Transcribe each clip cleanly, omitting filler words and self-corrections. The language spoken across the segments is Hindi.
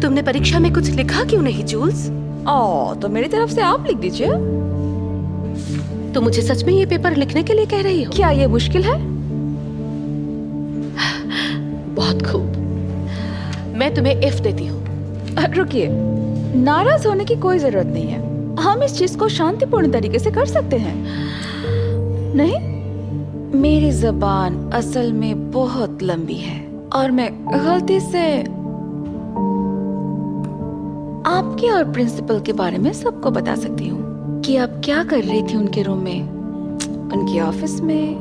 तुमने परीक्षा में कुछ लिखा क्यों नहीं जूल्स? तो मेरी तरफ से आप लिख दीजिए। तो मुझे सच में ये पेपर लिखने के लिए कह रही हो? क्या ये मुश्किल है? बहुत खूब, मैं तुम्हें F देती हूँ। रुकिए, नाराज होने की कोई जरूरत नहीं है। हम इस चीज को शांतिपूर्ण तरीके से कर सकते हैं। नहीं, मेरी जबान असल में बहुत लंबी है और मैं गलती से आपके और प्रिंसिपल के बारे में सबको बता सकती हूँ कि आप क्या कर रही थी उनके रूम में, उनके ऑफिस में।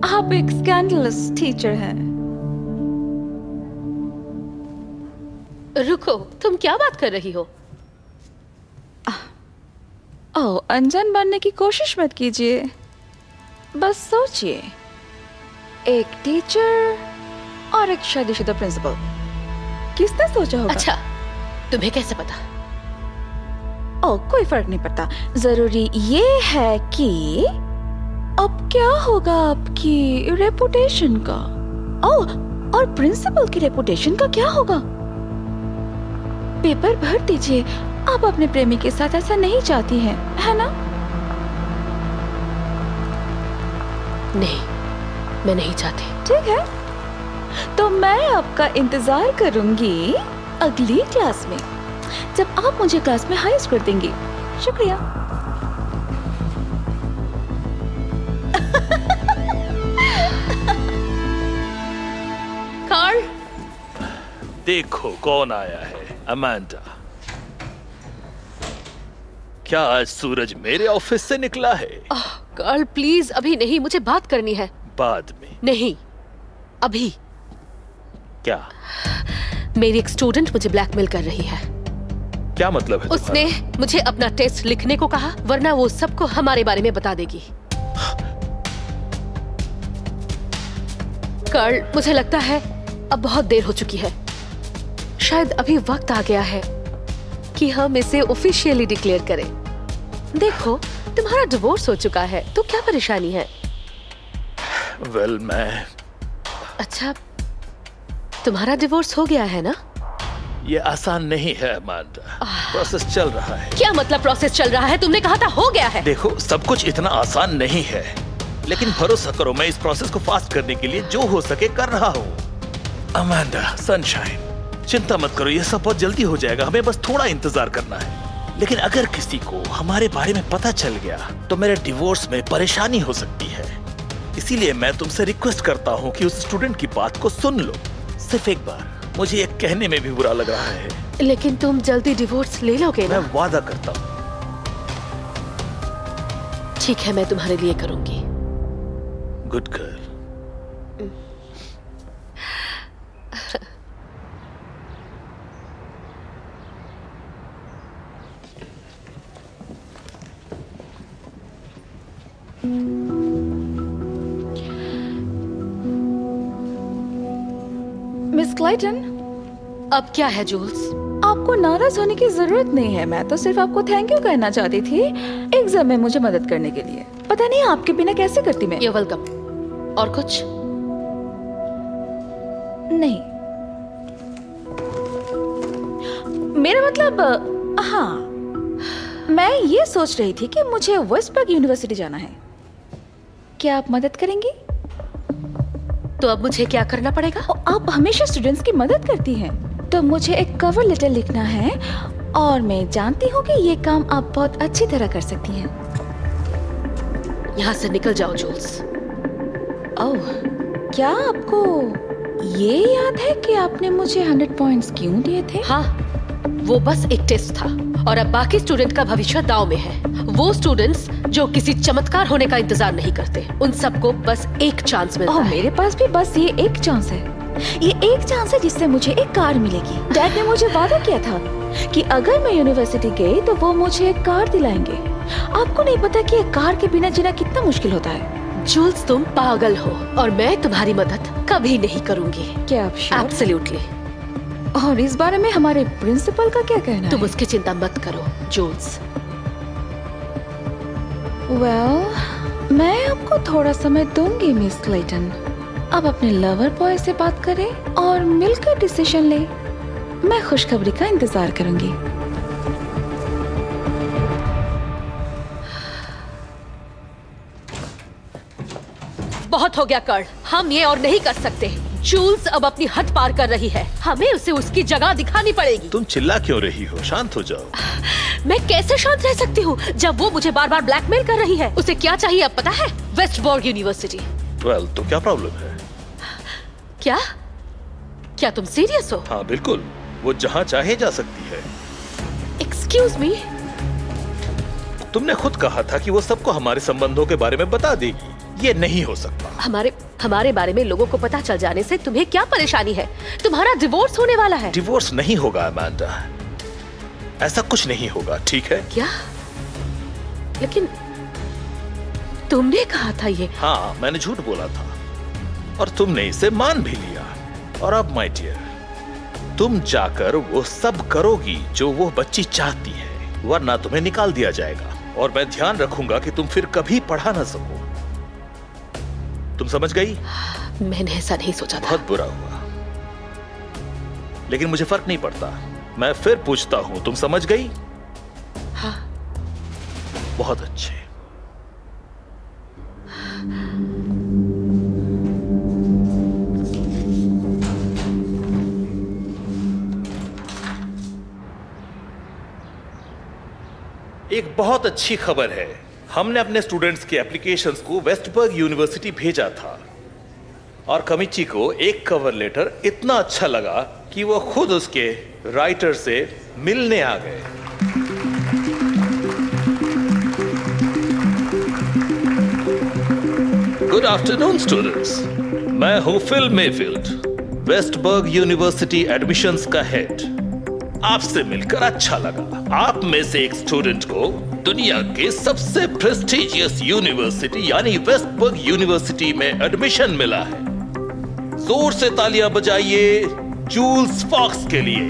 आप एक स्कैंडलस टीचर हैं। रुको, तुम क्या बात कर रही हो? अनजान बनने की कोशिश मत कीजिए। बस सोचिए, एक टीचर और एक शादीशुदा प्रिंसिपल, किसने सोचा होगा? अच्छा, तुम्हें कैसे पता? कोई फर्क नहीं पड़ता। जरूरी ये है कि अब क्या होगा आपकी रेपुटेशन का। और प्रिंसिपल की रेपुटेशन का क्या होगा? पेपर भर दीजिए। आप अपने प्रेमी के साथ ऐसा नहीं चाहती हैं, है ना? नहीं, मैं नहीं चाहती। ठीक है, तो मैं आपका इंतजार करूंगी अगली क्लास में, जब आप मुझे क्लास में हाईएस्ट कर देंगी। शुक्रिया। कार्ल, देखो कौन आया है। अमांडा, क्या आज सूरज मेरे ऑफिस से निकला है? कार्ल प्लीज, अभी नहीं, मुझे बात करनी है। बाद में? नहीं, अभी। क्या? मेरी एक स्टूडेंट मुझे ब्लैकमेल कर रही है। क्या मतलब है? उसने मुझे अपना टेस्ट लिखने को कहा, वरना वो सबको हमारे बारे में बता देगी। कार्ल, मुझे लगता है अब बहुत देर हो चुकी है। शायद अभी वक्त आ गया है कि हम इसे ऑफिशियली डिक्लेयर करें। देखो, तुम्हारा डिवोर्स हो चुका है, तो क्या परेशानी है? मैं अच्छा, तुम्हारा डिवोर्स हो गया है ना? ये आसान नहीं है अमांडा, प्रोसेस चल रहा है। क्या मतलब प्रोसेस चल रहा है? तुमने कहा था हो गया है। देखो, सब कुछ इतना आसान नहीं है, लेकिन भरोसा करो, मैं इस प्रोसेस को फास्ट करने के लिए जो हो सके कर रहा हूँ। अमांडा, सनशाइन, चिंता मत करो, ये सब बहुत जल्दी हो जाएगा। हमें बस थोड़ा इंतजार करना है। लेकिन अगर किसी को हमारे बारे में पता चल गया तो मेरे डिवोर्स में परेशानी हो सकती है। इसीलिए मैं तुमसे रिक्वेस्ट करता हूँ कि उस स्टूडेंट की बात को सुन लो, सिर्फ एक बार। मुझे ये कहने में भी बुरा लग रहा है, लेकिन तुम जल्दी डिवोर्स ले लोगे ना? मैं वादा करता हूँ। ठीक है, मैं तुम्हारे लिए करूंगी। Good girl. मिस क्लाइटन, अब क्या है जूल्स? आपको नाराज होने की जरूरत नहीं है। मैं तो सिर्फ आपको थैंक यू कहना चाहती थी एग्जाम में मुझे मदद करने के लिए। पता नहीं आपके बिना कैसे करती मैं। You're welcome। और कुछ? नहीं, मेरा मतलब हाँ, मैं ये सोच रही थी कि मुझे वेस्टबर्ग यूनिवर्सिटी जाना है। क्या आप मदद करेंगी? तो अब मुझे क्या करना पड़ेगा? आप हमेशा स्टूडेंट्स की मदद करती हैं, तो मुझे एक कवर लेटर लिखना है और मैं जानती हूँ कि ये काम आप बहुत अच्छी तरह कर सकती हैं। यहाँ से निकल जाओ जूल्स। ओह, क्या आपको ये याद है कि आपने मुझे 100 पॉइंट्स क्यों दिए थे? हाँ, वो बस एक टेस्ट था और अब बाकी स्टूडेंट का भविष्य दांव में है। वो स्टूडेंट्स जो किसी चमत्कार होने का इंतजार नहीं करते, उन सबको बस एक चांस मिलता है। मेरे पास भी बस ये एक चांस है। ये एक चांस है जिससे मुझे एक कार मिलेगी। डैड ने मुझे वादा किया था कि अगर मैं यूनिवर्सिटी गई तो वो मुझे एक कार दिलाएंगे। आपको नहीं पता कि एक कार के बिना जीना कितना मुश्किल होता है। जूल्स, तुम पागल हो और मैं तुम्हारी मदद कभी नहीं करूंगी। क्या आप श्योर? एब्सोल्युटली। और इस बारे में हमारे प्रिंसिपल का क्या कहना है? तुम उसकी चिंता मत करो जूल्स। वेल, मैं आपको थोड़ा समय दूंगी मिस क्लेटन। अब अपने लवर बॉय से बात करें और मिलकर डिसीजन ले। मैं खुशखबरी का इंतजार करूंगी। बहुत हो गया कर्ल, हम ये और नहीं कर सकते। जूल्स अब अपनी हद पार कर रही है, हमें उसे उसकी जगह दिखानी पड़ेगी। तुम चिल्ला क्यों रही हो? शांत हो जाओ। मैं कैसे शांत रह सकती हूँ जब वो मुझे बार बार ब्लैकमेल कर रही है? उसे क्या चाहिए अब पता है? वेस्टबर्ग यूनिवर्सिटी। वेल, तो क्या प्रॉब्लम है? क्या तुम सीरियस हो? हाँ बिल्कुल, वो जहाँ चाहे जा सकती है। एक्सक्यूज मी, तुमने खुद कहा था कि वो सबको हमारे संबंधों के बारे में बता देगी। ये नहीं हो सकता। हमारे बारे में लोगों को पता चल जाने से तुम्हें क्या परेशानी है? तुम्हारा डिवोर्स होने वाला है। डिवोर्स नहीं होगा अमांडा, ऐसा कुछ नहीं होगा, ठीक है? क्या? लेकिन तुमने कहा था ये। हाँ, मैंने झूठ बोला था और तुमने इसे मान भी लिया। और अब माय डियर, तुम जाकर वो सब करोगी जो वो बच्ची चाहती है, वरना तुम्हें निकाल दिया जाएगा और मैं ध्यान रखूंगा कि तुम फिर कभी पढ़ा ना सको। तुम समझ गई? मैंने ऐसा नहीं सोचा था। बहुत बुरा हुआ, लेकिन मुझे फर्क नहीं पड़ता। मैं फिर पूछता हूं, तुम समझ गई? हाँ। बहुत अच्छे। एक बहुत अच्छी खबर है। हमने अपने स्टूडेंट्स के एप्लीकेशंस को वेस्टबर्ग यूनिवर्सिटी भेजा था और कमिटी को एक कवर लेटर इतना अच्छा लगा कि वो खुद उसके राइटर से मिलने आ गए। गुड आफ्टरनून स्टूडेंट्स, मैं हूं फिल मेफील्ड, वेस्टबर्ग यूनिवर्सिटी एडमिशंस का हेड। आपसे मिलकर अच्छा लगा। आप में से एक स्टूडेंट को दुनिया के सबसे प्रेस्टिजियस यूनिवर्सिटी यानी वेस्टबर्ग यूनिवर्सिटी में एडमिशन मिला है। जोर से तालियां बजाइए जूल्स फॉक्स के लिए।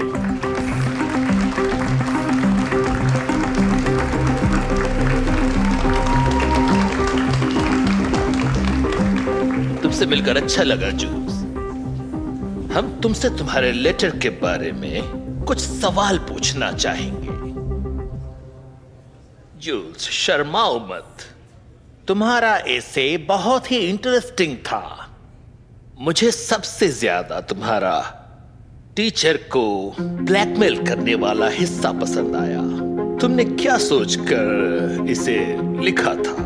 तुमसे मिलकर अच्छा लगा जूल्स। हम तुमसे तुम्हारे लेटर के बारे में कुछ सवाल पूछना चाहेंगे। जूल्स, शर्माओ मत। तुम्हारा एसे बहुत ही इंटरेस्टिंग था। मुझे सबसे ज्यादा तुम्हारा टीचर को ब्लैकमेल करने वाला हिस्सा पसंद आया। तुमने क्या सोचकर इसे लिखा था?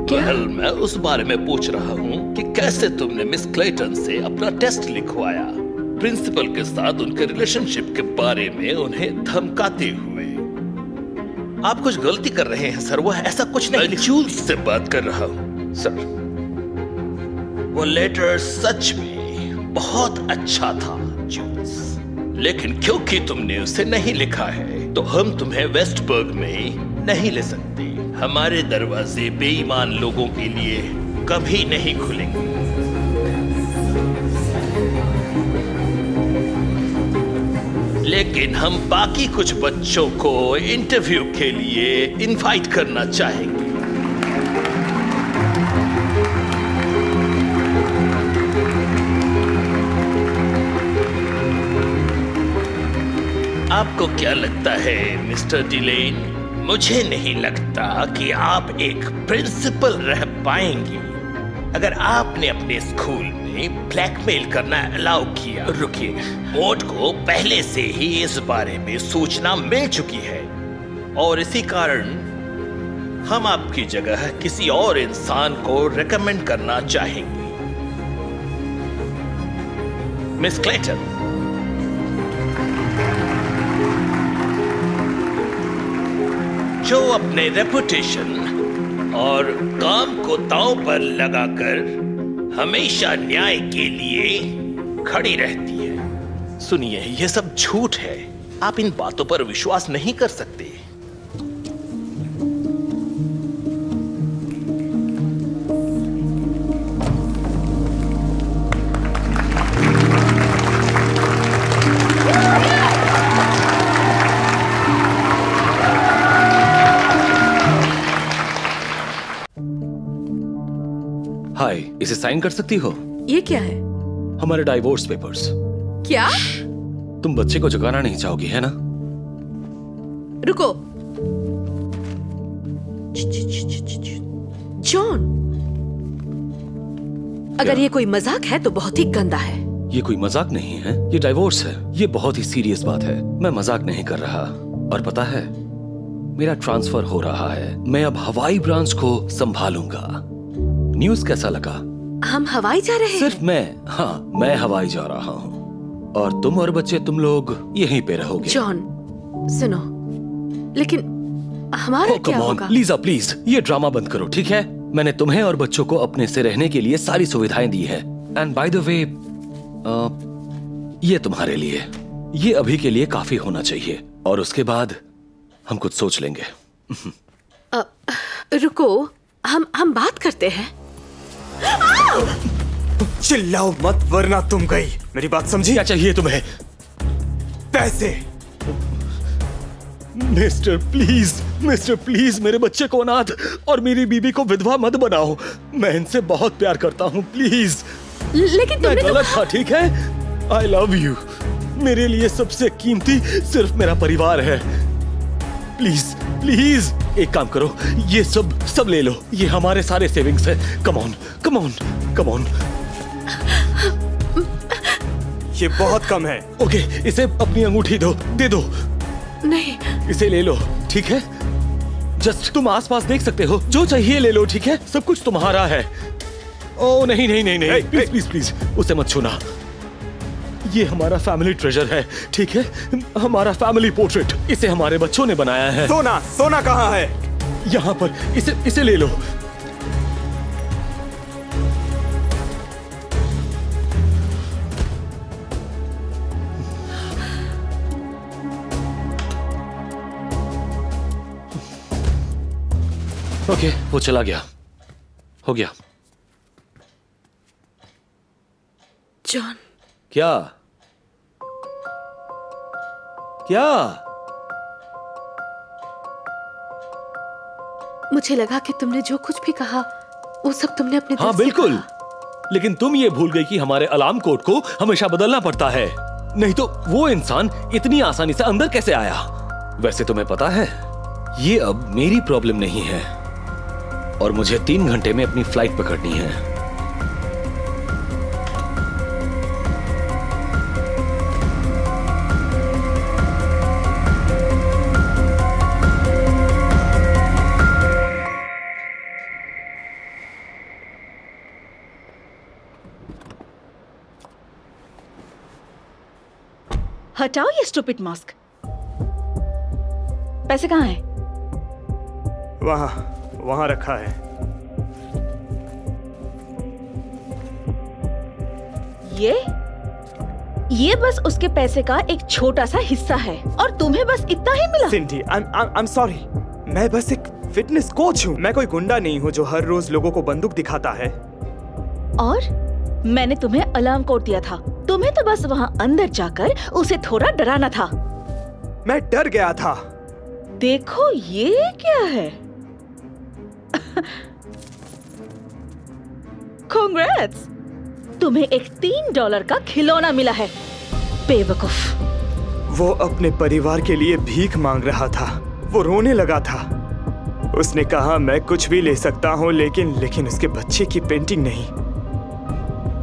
क्या? मैं उस बारे में पूछ रहा हूं कि कैसे तुमने मिस क्लेटन से अपना टेस्ट लिखवाया, प्रिंसिपल के साथ उनके रिलेशनशिप के बारे में उन्हें धमकाते हुए। आप कुछ गलती कर रहे हैं सर, वो ऐसा कुछ नहीं। मैं जूल्स से बात कर रहा हूं सर। वो लेटर सच में बहुत अच्छा था जूल्स, लेकिन क्योंकि तुमने उसे नहीं लिखा है तो हम तुम्हें वेस्टबर्ग में नहीं ले सकते। हमारे दरवाजे बेईमान लोगों के लिए कभी नहीं खुलेंगे। लेकिन हम बाकी कुछ बच्चों को इंटरव्यू के लिए इनवाइट करना चाहेंगे। आपको क्या लगता है मिस्टर डिलेन? मुझे नहीं लगता कि आप एक प्रिंसिपल रह पाएंगे अगर आपने अपने स्कूल में ब्लैकमेल करना अलाउ किया। रुकिए, बोर्ड को पहले से ही इस बारे में सूचना मिल चुकी है और इसी कारण हम आपकी जगह किसी और इंसान को रेकमेंड करना चाहेंगे। मिस क्लेटन, जो अपने रेपुटेशन और काम को दांव पर लगाकर हमेशा न्याय के लिए खड़ी रहती है। सुनिए, यह सब झूठ है। आप इन बातों पर विश्वास नहीं कर सकते। हाय, इसे साइन कर सकती हो? ये क्या है? हमारे डाइवोर्स पेपर्स। क्या? तुम बच्चे को जगाना नहीं चाहोगी, है ना? रुको। जॉन, अगर ये कोई मजाक है तो बहुत ही गंदा है। ये कोई मजाक नहीं है, ये डाइवोर्स है। ये बहुत ही सीरियस बात है। मैं मजाक नहीं कर रहा। और पता है, मेरा ट्रांसफर हो रहा है। मैं अब हवाई ब्रांच को संभालूंगा। न्यूज़ कैसा लगा? हम हवाई जा रहे हैं? सिर्फ मैं? हाँ, मैं हवाई जा रहा हूँ। और तुम और बच्चे, तुम लोग यहीं पे रहोगे। जॉन, सुनो, लेकिन हमारा क्या होगा? लीजा प्लीज, ये ड्रामा बंद करो, ठीक है? मैंने तुम्हें और बच्चों को अपने से रहने के लिए सारी सुविधाएं दी है। एंड बाय द वे, ये तुम्हारे लिए, ये अभी के लिए काफी होना चाहिए। और उसके बाद हम कुछ सोच लेंगे। रुको, हम बात करते हैं। चिल्लाओ मत वरना तुम गई। मेरी बात समझी? क्या चाहिए तुम्हें? पैसे। मिस्टर प्लीज मेरे बच्चे को अनाथ और मेरी बीबी को विधवा मत बनाओ। मैं इनसे बहुत प्यार करता हूँ, प्लीज। लेकिन मैं गलत था, ठीक है? I love you. मेरे लिए सबसे कीमती सिर्फ मेरा परिवार है। प्लीज एक काम करो, ये सब ले लो। ये हमारे सारे सेविंग्स है। Come on. ये बहुत कम है। ओके, इसे अपनी अंगूठी दे दो। नहीं, इसे ले लो, ठीक है? जस्ट तुम आसपास देख सकते हो, जो चाहिए ले लो, ठीक है? सब कुछ तुम्हारा है। ओ नहीं, प्लीज उसे मत छूना। ये हमारा फैमिली ट्रेजर है, ठीक है? हमारा फैमिली पोर्ट्रेट। इसे हमारे बच्चों ने बनाया है। सोना कहाँ है? यहाँ पर। इसे ले लो। ओके, वो चला गया। हो गया। जॉन। क्या? मुझे लगा कि तुमने जो कुछ भी कहा वो सब तुमने अपने दिल हाँ से बिल्कुल, कहा। लेकिन तुम ये भूल गई कि हमारे अलार्म कोड को हमेशा बदलना पड़ता है। नहीं तो वो इंसान इतनी आसानी से अंदर कैसे आया? वैसे तुम्हें पता है, ये अब मेरी प्रॉब्लम नहीं है और मुझे 3 घंटे में अपनी फ्लाइट पकड़नी है। हटाओ ये स्टूपिड मास्क। पैसे कहाँ हैं? वहां रखा है। ये बस उसके पैसे का एक छोटा सा हिस्सा है और तुम्हें बस इतना ही मिला। सिंडी, I'm sorry। मैं बस एक फिटनेस कोच हूँ। मैं कोई गुंडा नहीं हूँ जो हर रोज लोगों को बंदूक दिखाता है। और मैंने तुम्हें अलार्म कोड दिया था। तुम्हें तो बस वहाँ अंदर जाकर उसे थोड़ा डराना था। मैं डर गया था। देखो ये क्या है? कांग्रेट्स, तुम्हें एक $3 का खिलौना मिला है, बेवकूफ। वो अपने परिवार के लिए भीख मांग रहा था। वो रोने लगा था। उसने कहा मैं कुछ भी ले सकता हूँ, लेकिन उसके बच्चे की पेंटिंग नहीं।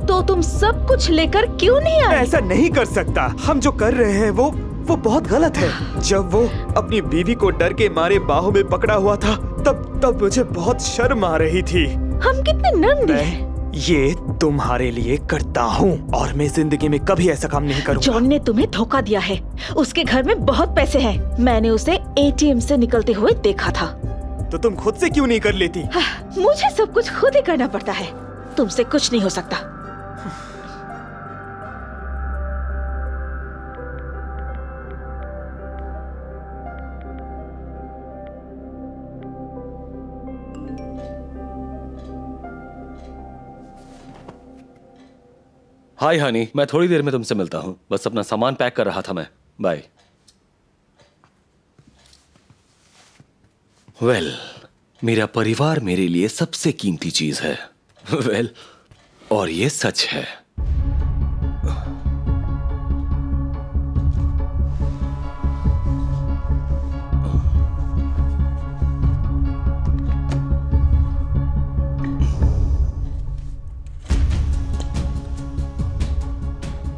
तो तुम सब कुछ लेकर क्यों नहीं आए? ऐसा नहीं कर सकता। हम जो कर रहे हैं वो बहुत गलत है। जब वो अपनी बीवी को डर के मारे बाहों में पकड़ा हुआ था, तब मुझे बहुत शर्म आ रही थी। हम कितने नंगे हैं। ये तुम्हारे लिए करता हूँ और मैं जिंदगी में कभी ऐसा काम नहीं करूँगा। जॉन ने तुम्हें धोखा दिया है। उसके घर में बहुत पैसे हैं। मैंने उसे ATM से निकलते हुए देखा था। तो तुम खुद से क्यों नहीं कर लेती? मुझे सब कुछ खुद ही करना पड़ता है। तुमसे कुछ नहीं हो सकता। हाय हनी, मैं थोड़ी देर में तुमसे मिलता हूँ। बस अपना सामान पैक कर रहा था मैं। बाय। वेल, मेरा परिवार मेरे लिए सबसे कीमती चीज है। वेल, और ये सच है।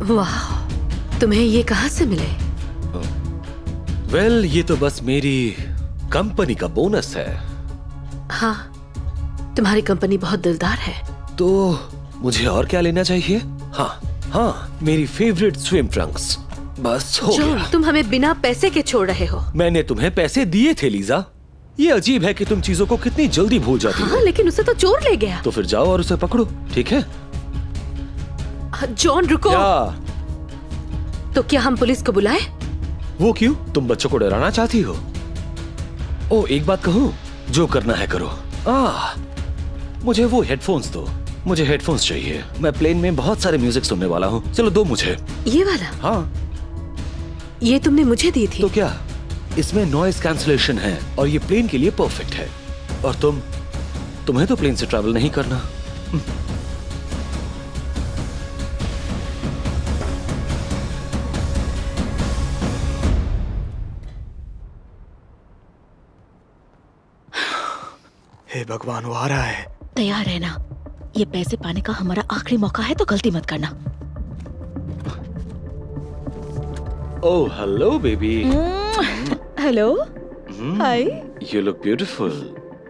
वाह, तुम्हें ये कहां से मिले? वेल, ये तो बस मेरी कंपनी का बोनस है। हाँ, तुम्हारी कंपनी बहुत दिलदार है। तो मुझे और क्या लेना चाहिए? हाँ, मेरी फेवरेट स्विम ट्रंक्स। बस हो जॉन, गया। तुम हमें बिना पैसे के छोड़ रहे हो। मैंने तुम्हें पैसे दिए थे लीजा। ये अजीब है कि तुम चीजों को कितनी जल्दी भूल जाती हो। हाँ, लेकिन उसे तो चोर ले गया। तो फिर जाओ और उसे पकड़ो, ठीक है? जॉन रुको। क्या? तो क्या हम पुलिस को बुलाएं? वो क्यों? तुम बच्चों को डराना चाहती हो? ओ, एक बात कहूं, जो करना है करो। मुझे वो हेडफोन्स दो। मुझे हेडफोन्स चाहिए। मैं प्लेन में बहुत सारे म्यूजिक सुनने वाला हूँ। चलो दो मुझे। ये वाला? हाँ। ये तुमने मुझे दी थी। तो क्या? इसमें नॉइज कैंसलेशन है और ये प्लेन के लिए परफेक्ट है। और तुम्हें तो प्लेन से ट्रैवल नहीं करना। हे भगवान, वो आ रहा है। तैयार रहना, ये पैसे पाने का हमारा आखिरी मौका है, तो गलती मत करना। Oh, hello baby. Hello, hi. You look beautiful.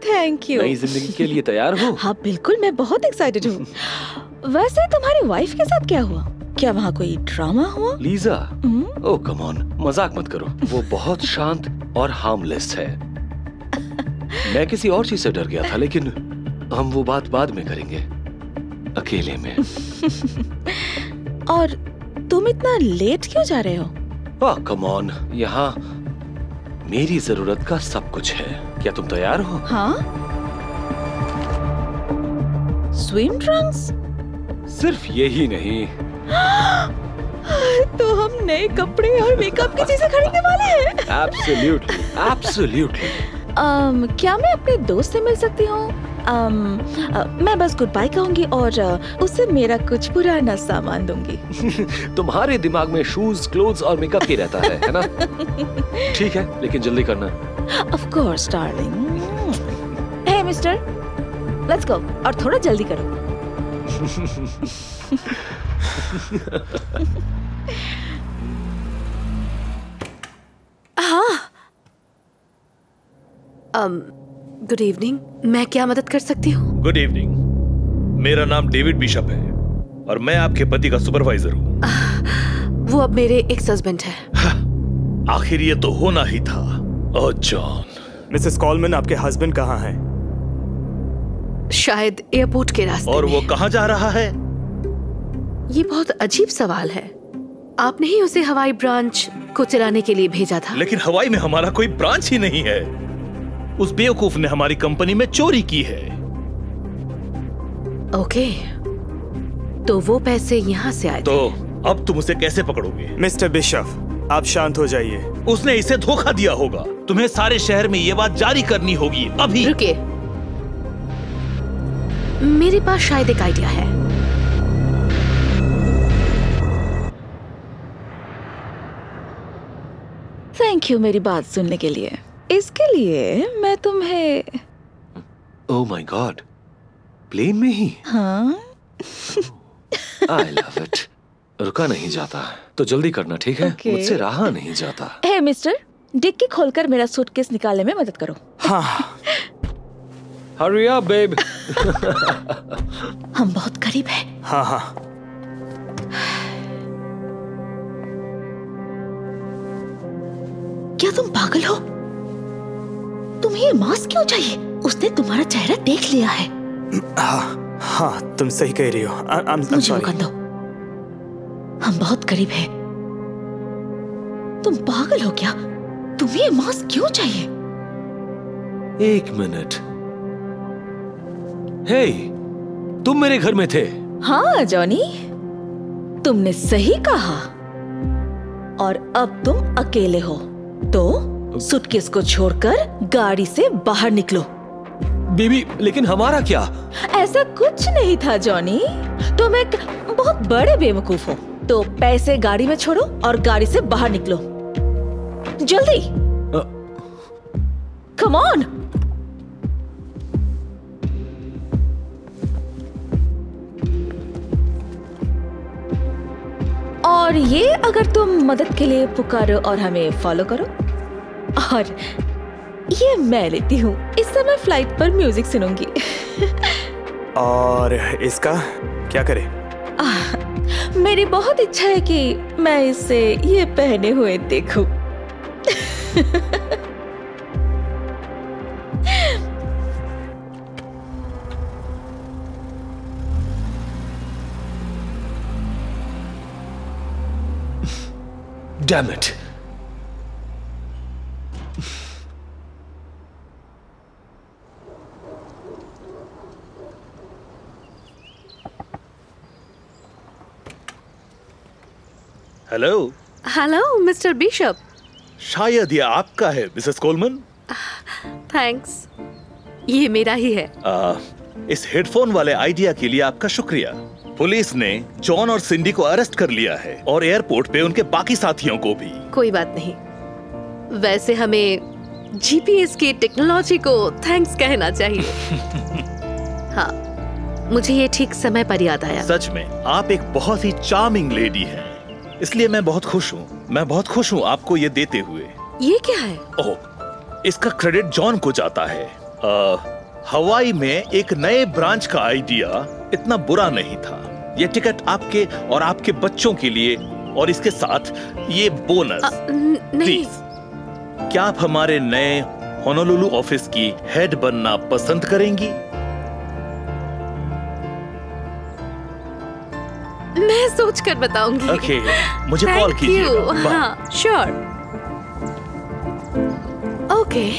Thank you. नई जिंदगी के लिए तैयार हो? हाँ बिल्कुल, मैं बहुत एक्साइटेड हूँ। वैसे तुम्हारी वाइफ के साथ क्या हुआ? क्या वहाँ कोई ड्रामा हुआ? लीजा, ओह कम ऑन, मजाक मत करो। वो बहुत शांत और हार्मलेस है। मैं किसी और चीज से डर गया था, लेकिन हम वो बात बाद में करेंगे, अकेले में। और तुम इतना लेट क्यों जा रहे हो? कम ऑन, यहाँ मेरी जरूरत का सब कुछ है। क्या तुम तैयार हो? हाँ। Swim Trunks? सिर्फ यही नहीं। तो हम नए कपड़े और मेकअप की चीजें खरीदने वाले हैं। Absolutely, absolutely. क्या मैं अपने दोस्त से मिल सकती हूँ? मैं बस गुड बाय कहूंगी और उससे मेरा कुछ पुराना सामान दूंगी। तुम्हारे दिमाग में शूज, क्लोथ्स और मेकअप ही रहता है ना? ठीक है, लेकिन जल्दी करना। Of course, darling. Hey, mister, let's go. और थोड़ा जल्दी करो। हाँ। गुड इवनिंग, मैं क्या मदद कर सकती हूँ? गुड इवनिंग, मेरा नाम डेविड बिशप है और मैं आपके पति का सुपरवाइजर हूँ। वो अब मेरे एक्स हस्बैंड है। आखिर ये तो होना ही था। ओह जॉन। मिसेस कॉलमैन, आपके हस्बैंड कहाँ हैं? शायद एयरपोर्ट के रास्ते और में। वो कहाँ जा रहा है? ये बहुत अजीब सवाल है। आपने ही उसे हवाई ब्रांच को चलाने के लिए भेजा था। लेकिन हवाई में हमारा कोई ब्रांच ही नहीं है। उस बेवकूफ ने हमारी कंपनी में चोरी की है। ओके, तो वो पैसे यहाँ से आए। तो अब तुम उसे कैसे पकड़ोगे? मिस्टर बिशप, आप शांत हो जाइए। उसने इसे धोखा दिया होगा। तुम्हें सारे शहर में ये बात जारी करनी होगी अभी। रुकिए, मेरे पास शायद एक आइडिया है। थैंक यू मेरी बात सुनने के लिए। इसके लिए मैं तुम्हें ओह माय गॉड, प्लेन में ही? हाँ। I love it. रुका नहीं जाता, तो जल्दी करना, ठीक है? Okay. मुझसे रहा नहीं जाता। हे मिस्टर, डिक्की खोलकर मेरा सूटकेस निकालने में मदद करो। हाँ। Hurry up babe. हम बहुत करीब हैं। हाँ हाँ। क्या तुम पागल हो? तुम्हें ये मास्क क्यों चाहिए? उसने तुम्हारा चेहरा देख लिया है। हाँ हाँ, तुम सही कह रही हो। I'm मुझे sorry. मौका दो, हम बहुत करीब हैं। तुम पागल हो क्या? तुम्हें ये मास्क क्यों चाहिए? एक मिनट। हे, तुम मेरे घर में थे? हाँ जॉनी, तुमने सही कहा। और अब तुम अकेले हो, तो सूटकेस को छोड़कर गाड़ी से बाहर निकलो। बेबी, लेकिन हमारा क्या? ऐसा कुछ नहीं था जॉनी, तुम एक बहुत बड़े बेवकूफ हो। तो पैसे गाड़ी में छोड़ो और गाड़ी से बाहर निकलो, जल्दी। Come on. और ये अगर तुम मदद के लिए पुकारो और हमें फॉलो करो। और ये मैं लेती हूँ, इस समय फ्लाइट पर म्यूजिक सुनूंगी। और इसका क्या करें? मेरी बहुत इच्छा है कि मैं इसे ये पहने हुए देखूं। Damn it. Hello. Hello mister bishop. शायद ये आपका है मिसेस कोलमन। थैंक्स, ये मेरा ही है। इस हेडफोन वाले आइडिया के लिए आपका शुक्रिया। पुलिस ने जॉन और सिंडी को अरेस्ट कर लिया है और एयरपोर्ट पे उनके बाकी साथियों को भी। कोई बात नहीं, वैसे हमें जीपीएस की टेक्नोलॉजी को थैंक्स कहना चाहिए। हाँ, मुझे ये ठीक समय पर याद आया। सच में आप एक बहुत ही चार्मिंग लेडी हैं, इसलिए मैं बहुत खुश हूँ। मैं बहुत खुश हूँ आपको ये देते हुए। ये क्या है? ओह, इसका क्रेडिट जॉन को जाता है। हवाई में एक नए ब्रांच का आइडिया इतना बुरा नहीं था। ये टिकट आपके और आपके बच्चों के लिए और इसके साथ ये बोनस। नहीं। प्लीज, क्या आप हमारे नए होनोलुलु ऑफिस की हेड बनना पसंद करेंगी? मैं सोच कर बताऊंगी। ओके, मुझे कॉल कीजिएगा। बाय। हाँ, श्योर। ओके,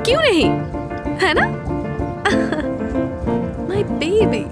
क्यों नहीं, है ना? My baby.